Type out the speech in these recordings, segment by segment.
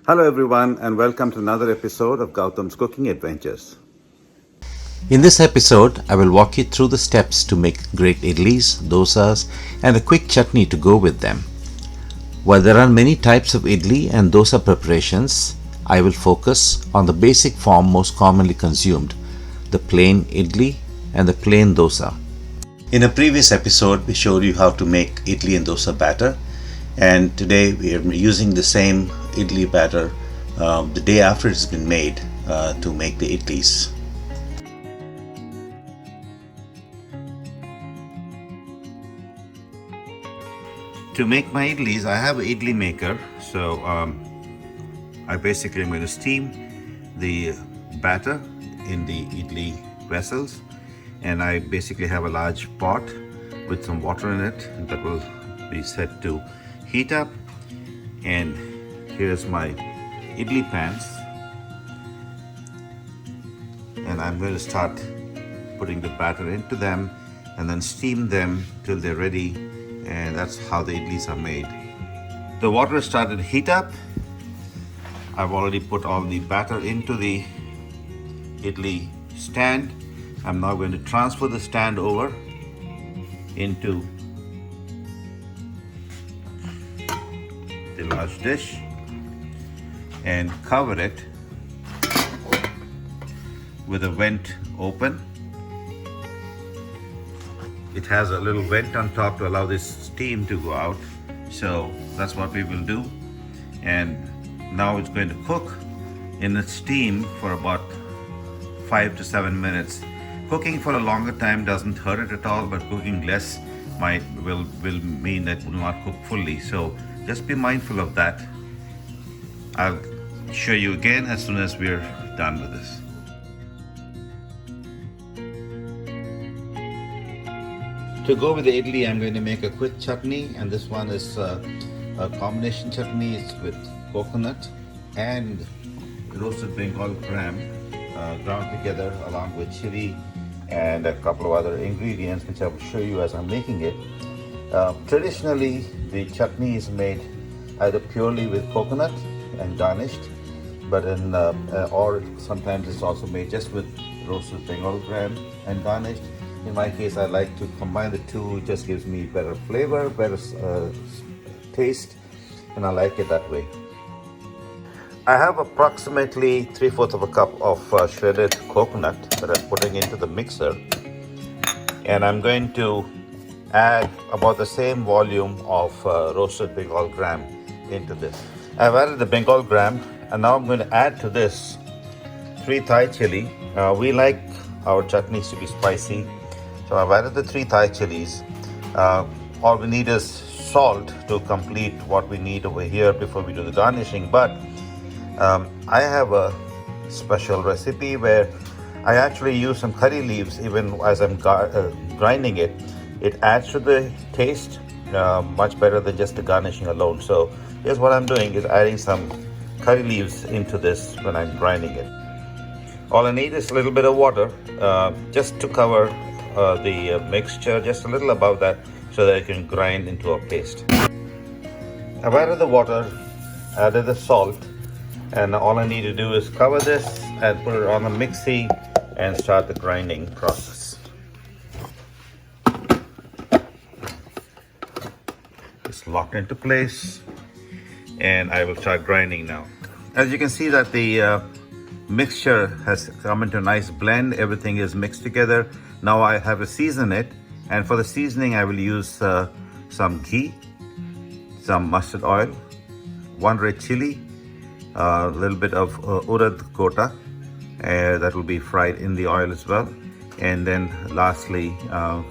Hello everyone and welcome to another episode of Gautam's Cooking Adventures. In this episode, I will walk you through the steps to make great idlis, dosas, and a quick chutney to go with them. While there are many types of idli and dosa preparations, I will focus on the basic form most commonly consumed, the plain idli and the plain dosa. In a previous episode, we showed you how to make idli and dosa batter, and today we are using the same idli batter the day after it's been made to make the idlis. To make my idlis, I have an idli maker, so I basically am going to steam the batter in the idli vessels, and I basically have a large pot with some water in it that will be set to heat up. And here's my idli pans, and I'm going to start putting the batter into them and then steam them till they're ready, and that's how the idlis are made. The water started to heat up. I've already put all the batter into the idli stand. I'm now going to transfer the stand over into the large dish and cover it with a vent open. It has a little vent on top to allow this steam to go out, so that's what we will do. And now it's going to cook in the steam for about 5 to 7 minutes. Cooking for a longer time doesn't hurt it at all, but cooking less will mean that it will not cook fully, so just be mindful of that. I'll show you again as soon as we're done with this. To go with the idli, I'm going to make a quick chutney, and this one is a combination chutney. It's with coconut and roasted Bengal gram ground together along with chili and a couple of other ingredients which I will show you as I'm making it. Traditionally, the chutney is made either purely with coconut and garnished, but or sometimes it's also made just with roasted Bengal gram and garnished. In my case, I like to combine the two. It just gives me better flavor, better taste, and I like it that way. I have approximately 3/4 of a cup of shredded coconut that I'm putting into the mixer, and I'm going to add about the same volume of roasted Bengal gram into this. I've added the Bengal gram, and now I'm going to add to this 3 Thai chili. We like our chutneys to be spicy, so I've added the 3 Thai chilies. All we need is salt to complete what we need over here before we do the garnishing, but I have a special recipe where I actually use some curry leaves even as I'm grinding it. It adds to the taste much better than just the garnishing alone. So here's what I'm doing is adding some curry leaves into this when I'm grinding it. All I need is a little bit of water just to cover the mixture, just a little above that, so that I can grind into a paste. I've added the water, added the salt, and all I need to do is cover this and put it on the mixie and start the grinding process. It's locked into place, and I will start grinding now. As you can see that the mixture has come into a nice blend. Everything is mixed together. Now I have to season it, and for the seasoning I will use some ghee, some mustard oil, 1 red chili, a little bit of urad dal that will be fried in the oil as well, and then lastly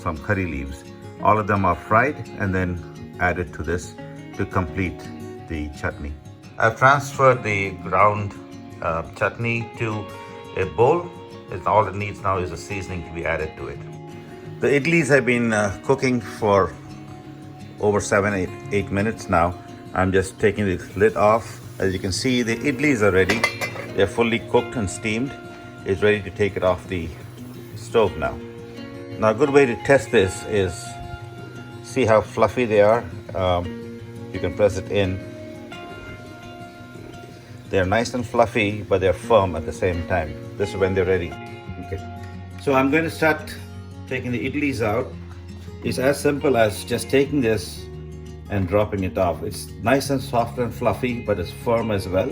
some curry leaves. All of them are fried and then added to this to complete the chutney. I've transferred the ground chutney to a bowl. All it needs now is a seasoning to be added to it. The idlis have been cooking for over 7-8 minutes now. I'm just taking the lid off. As you can see, the idlis are ready. They're fully cooked and steamed. It's ready to take it off the stove now. Now a good way to test this is see how fluffy they are. You can press it in. They're nice and fluffy, but they're firm at the same time. This is when they're ready. Okay. So I'm going to start taking the idlis out. It's as simple as just taking this and dropping it off. It's nice and soft and fluffy, but it's firm as well.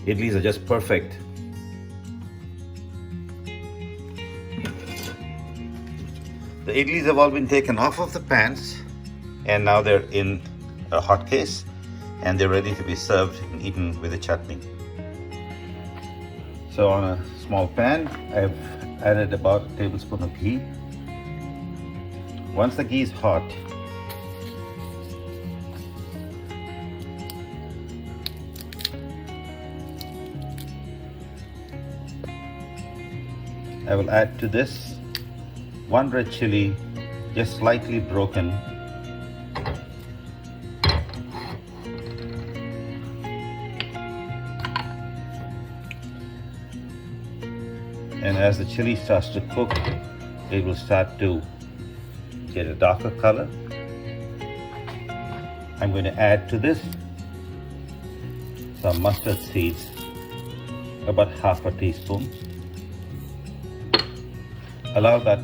Idlis are just perfect. The idlis have all been taken off of the pans, and now they're in a hot case and they're ready to be served and eaten with a chutney. So on a small pan, I've added about a tablespoon of ghee. Once the ghee is hot, I will add to this 1 red chili, just slightly broken. And as the chili starts to cook, it will start to get a darker color. I'm going to add to this some mustard seeds, about half a teaspoon. Allow that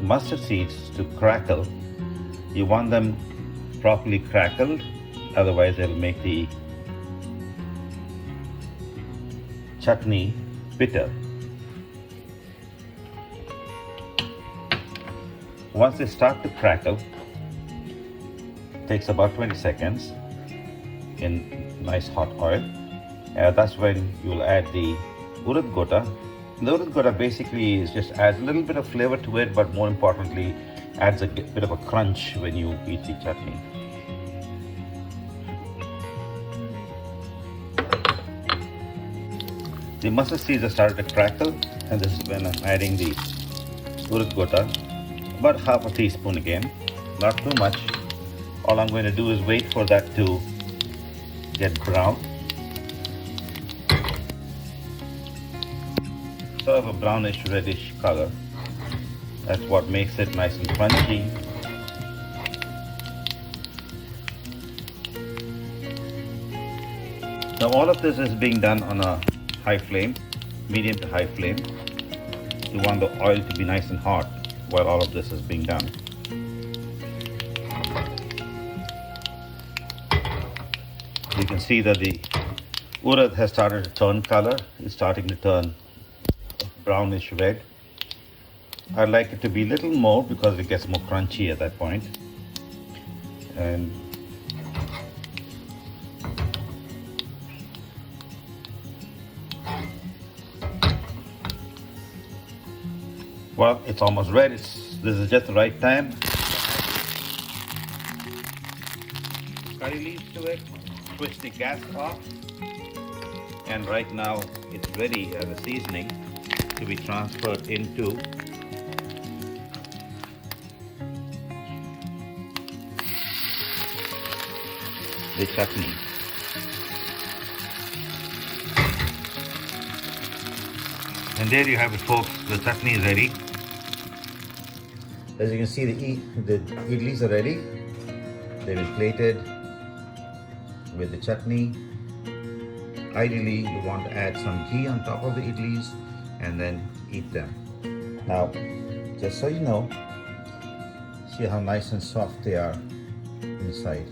mustard seeds to crackle. You want them properly crackled, otherwise it'll make the chutney bitter. Once they start to crackle, it takes about 20 seconds in nice hot oil. That's when you'll add the Urad Dal. The Urad Dal basically just adds a little bit of flavor to it, but more importantly, adds a bit of a crunch when you eat the chutney. The mustard seeds are started to crackle, and this is when I'm adding the Urad Dal. About half a teaspoon again, not too much. All I'm going to do is wait for that to get brown. Sort of a brownish reddish color. That's what makes it nice and crunchy. Now all of this is being done on a high flame, medium to high flame. You want the oil to be nice and hot while all of this is being done. You can see that the urad has started to turn color. It's starting to turn brownish red. I'd like it to be a little more because it gets more crunchy at that point. And well, it's almost red. This is just the right time. Curry leaves to it. Switch the gas off. And right now it's ready as a seasoning to be transferred into the chutney. And there you have it, folks. The chutney is ready. As you can see, the idlis are ready. They've been plated with the chutney. Ideally, you want to add some ghee on top of the idlis and then eat them. Now, just so you know, see how nice and soft they are inside.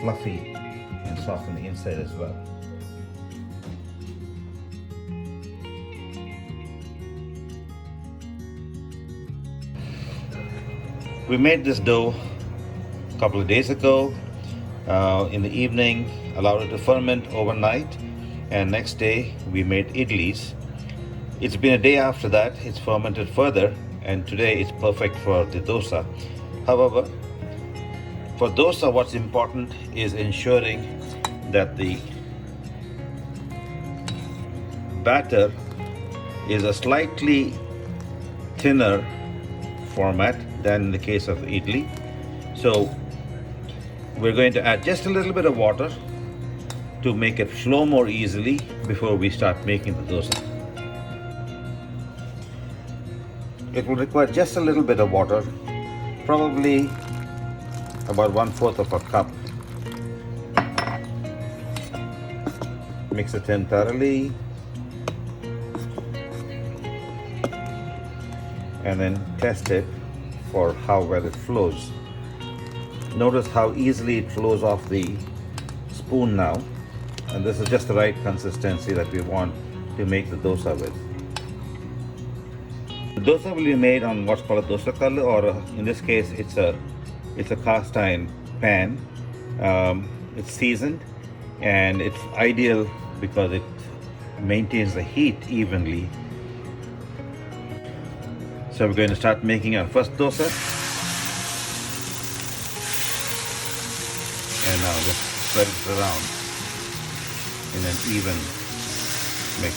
Fluffy and soft on the inside as well. We made this dough a couple of days ago in the evening, allowed it to ferment overnight, and next day we made idlis. It's been a day after that, it's fermented further, and today it's perfect for the dosa. However, for dosa, what's important is ensuring that the batter is a slightly thinner format than in the case of idli. So we're going to add just a little bit of water to make it flow more easily before we start making the dosa. It will require just a little bit of water, probably about 1/4 of a cup. Mix it in thoroughly. And then test it for how well it flows. Notice how easily it flows off the spoon now. And this is just the right consistency that we want to make the dosa with. The dosa will be made on what's called a dosa kallu, or in this case it's a cast iron pan. It's seasoned and it's ideal because it maintains the heat evenly. So we're going to start making our first dosa. And now just spread it around in an even mix.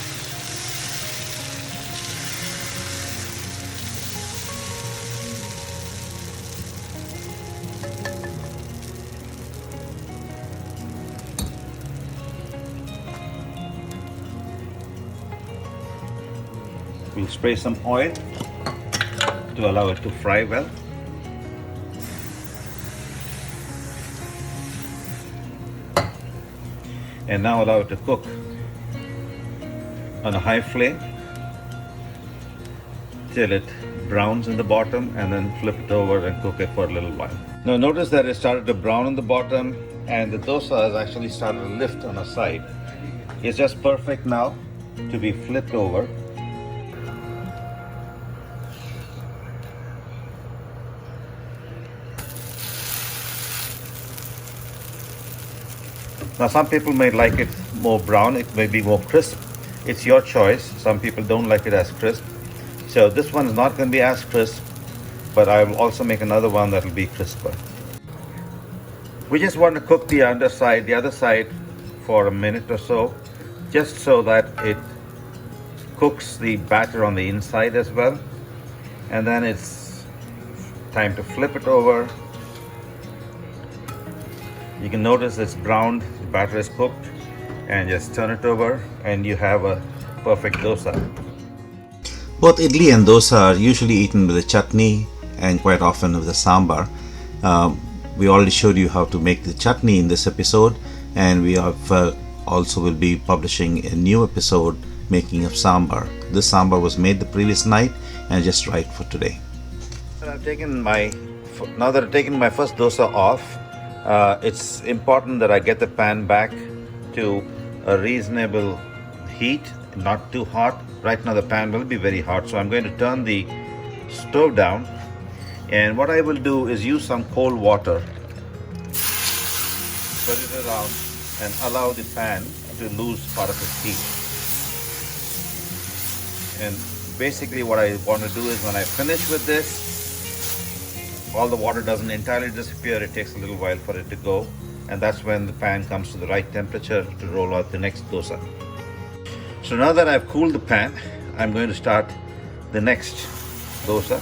We'll spray some oil to allow it to fry well. And now allow it to cook on a high flame till it browns in the bottom, and then flip it over and cook it for a little while. Now notice that it started to brown on the bottom and the dosa has actually started to lift on a side. It's just perfect now to be flipped over. Now some people may like it more brown, it may be more crisp. It's your choice. Some people don't like it as crisp. So this one is not going to be as crisp, but I will also make another one that will be crisper. We just want to cook the other side for a minute or so, just so that it cooks the batter on the inside as well. And then it's time to flip it over. You can notice it's browned, the batter is cooked, and just turn it over and you have a perfect dosa. Both idli and dosa are usually eaten with a chutney and quite often with a sambar. We already showed you how to make the chutney in this episode, and we have also will be publishing a new episode making of sambar. This sambar was made the previous night and just right for today. Now that I've taken my first dosa off, it's important that I get the pan back to a reasonable heat, not too hot. Right now the pan will be very hot, so I'm going to turn the stove down, and what I will do is use some cold water, spread it around and allow the pan to lose part of its heat. And basically what I want to do is, when I finish with this, all the water doesn't entirely disappear, it takes a little while for it to go, and that's when the pan comes to the right temperature to roll out the next dosa. So now that I've cooled the pan, I'm going to start the next dosa.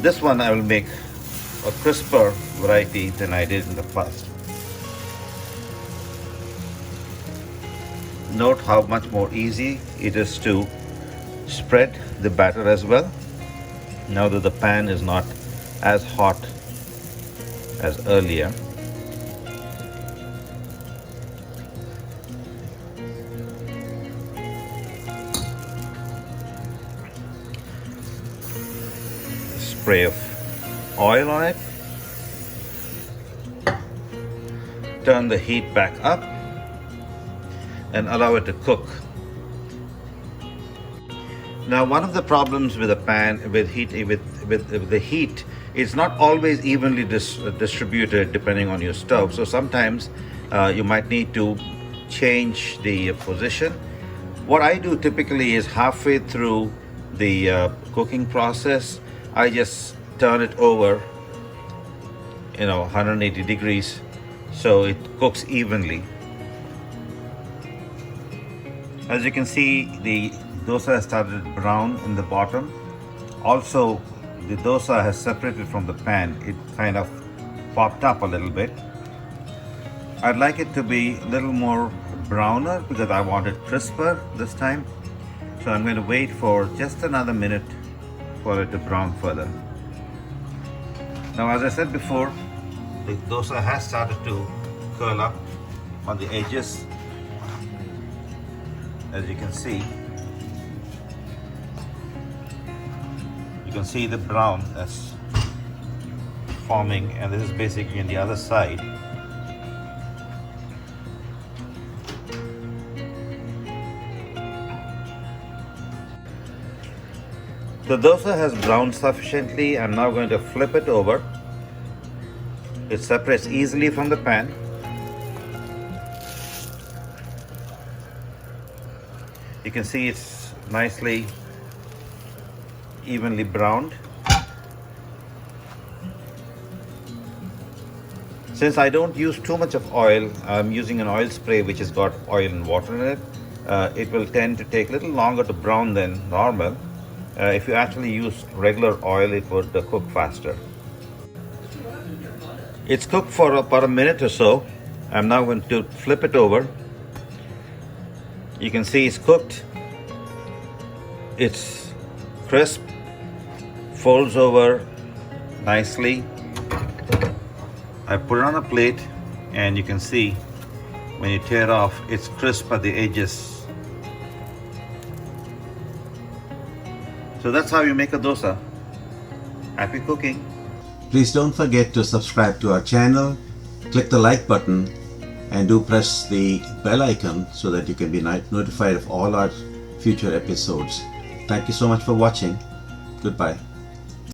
This one I will make a crisper variety than I did in the past. Note how much more easy it is to spread the batter as well, now that the pan is not as hot as earlier. Spray of oil on it. Turn the heat back up and allow it to cook. Now, one of the problems with a pan with the heat, it's not always evenly distributed depending on your stove. So sometimes you might need to change the position. What I do typically is halfway through the cooking process, I just turn it over, 180 degrees, so it cooks evenly. As you can see, the dosa has started brown in the bottom. Also, the dosa has separated from the pan. It kind of popped up a little bit. I'd like it to be a little more browner because I want it crisper this time. So I'm going to wait for just another minute for it to brown further. Now, as I said before, the dosa has started to curl up on the edges. as you can see the brown that's forming, and this is basically on the other side. The dosa has browned sufficiently. I'm now going to flip it over. It separates easily from the pan. You can see it's nicely evenly browned. Since I don't use too much of oil, I'm using an oil spray which has got oil and water in it. It will tend to take a little longer to brown than normal. If you actually use regular oil, it would cook faster. It's cooked for about a minute or so. I'm now going to flip it over. You can see it's cooked. It's crisp, folds over nicely. I put it on a plate, and you can see when you tear off, it's crisp at the edges. So that's how you make a dosa. Happy cooking. Please don't forget to subscribe to our channel, click the like button, and do press the bell icon so that you can be notified of all our future episodes. Thank you so much for watching. Goodbye.